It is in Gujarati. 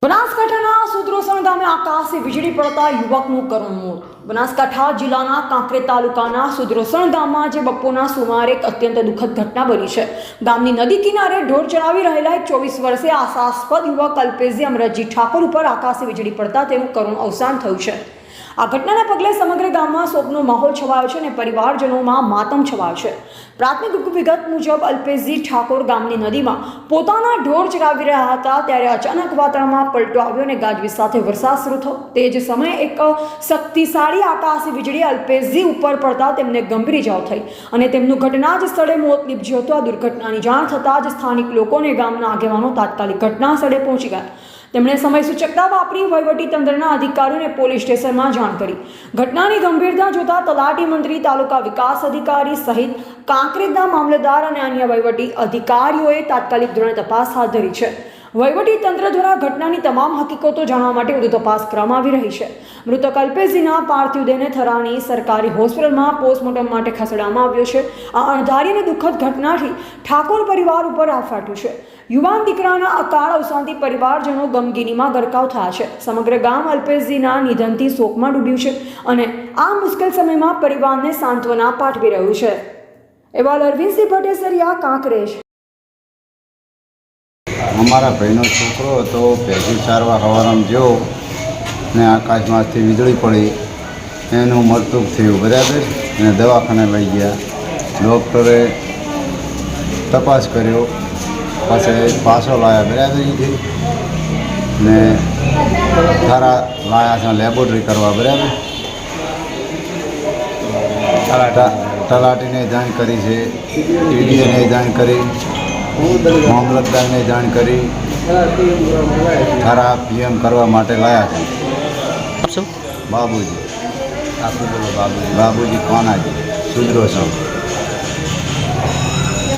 બનાસકાંઠાના સુદ્રોસણ ગામે આકાશી વીજળી પડતા યુવકનું કરુણ મોત। બનાસકાંઠા જિલ્લાના કાંકરેજ તાલુકાના સુદ્રોસણ ગામમાં જે બપોરના સુમારે એક અત્યંત દુઃખદ ઘટના બની છે। ગામની નદી કિનારે ઢોર ચરાવી રહેલા એક 24 વર્ષીય આશાસ્પદ યુવક અલ્પેશજી અમરતજી ઠાકોર ઉપર આકાશી વીજળી પડતા તેનું કરુણ અવસાન થયું છે। આ ઘટનાના પગલે સમગ્ર ગામમાં શોકનો માહોલ છવાયો છે અને પરિવારજનોમાં માતમ છવાયો છે। પ્રાથમિક વિગત મુજબ અલ્પેશજી ઠાકોર ગામની નદીમાં પોતાના ઢોર ચરાવી રહ્યા હતા ત્યારે અચાનક વાતાવરણમાં પલટો આવ્યો અને ગાજવીજ સાથે વરસાદ શરૂ થયો। તે જ સમયે એક શક્તિશાળી આકાશી વીજળી અલ્પેશજી ઉપર પડતા તેમને ગંભીર ઇજાઓ થઈ અને તેમનું ઘટના જ સ્થળે મોત નીપજ્યું હતું। આ દુર્ઘટનાની જાણ થતાં જ સ્થાનિક લોકોને ગામના આગેવાનો તાત્કાલિક ઘટના સ્થળે પહોંચી ગયા। તેમણે સમય સૂચકતા વાપરી વહીવટી તંત્રના અધિકારીઓને પોલીસ સ્ટેશનમાં જાણ કરી। ઘટનાની ગંભીરતા જોતા તલાટી મંત્રી, તાલુકા વિકાસ અધિકારી સહિત કાંકરેજના મામલતદાર અને અન્ય વહીવટી અધિકારીઓએ તાત્કાલિક ધોરણે તપાસ હાથ ધરી છે। વહીવટી તંત્ર દ્વારા ઘટનાની તમામ હકીકતો જાણવા માટે વધુ તપાસ કરવામાં આવી રહી છે। મૃતક અલ્પેશજીના પાર્થિવ દેહને થરાની સરકારી હોસ્પિટલમાં પોસ્ટમોર્ટમ માટે ખસેડવામાં આવ્યો છે। આ અણધારી અને દુઃખદ ઘટનાથી ઠાકોર પરિવાર ઉપર આફત ફાટ્યું છે। યુવાન દીકરાના અકાળ અવસાનથી પરિવારજનો ગમગીનીમાં ગરકાવ થયા છે। સમગ્ર ગામ અલ્પેશજીના નિધનથી શોકમાં ડૂબ્યું છે અને આ મુશ્કેલ સમયમાં પરિવારને સાંત્વના પાઠવી રહ્યું છે। અહેવાલ અરવિંદસિંહ ભટ્ટેસરિયા, કાંકરેજ। અમારા ભાઈનો છોકરો હતો, ભેગું ચારવા હવારમાં ગયો ને આકાશમાંથી વીજળી પડી, એનું મૃત્યુ થયું બરાબર। એને દવાખાને લઈ ગયા, ડૉક્ટરે તપાસ કર્યો, પછી પાછો લાવ્યા બરાબર ને સારા લાયા છે લેબોરેટરી કરવા બરાબર। તલાટીને જાણ કરી છે, ટીડીઓને જાણ કરી, મામલતદારને જાણ કરી, ખરા પીએમ કરવા માટે લાયા છે। બાબુજી, બાબુજી કોનાજી સુદ્રોસણ।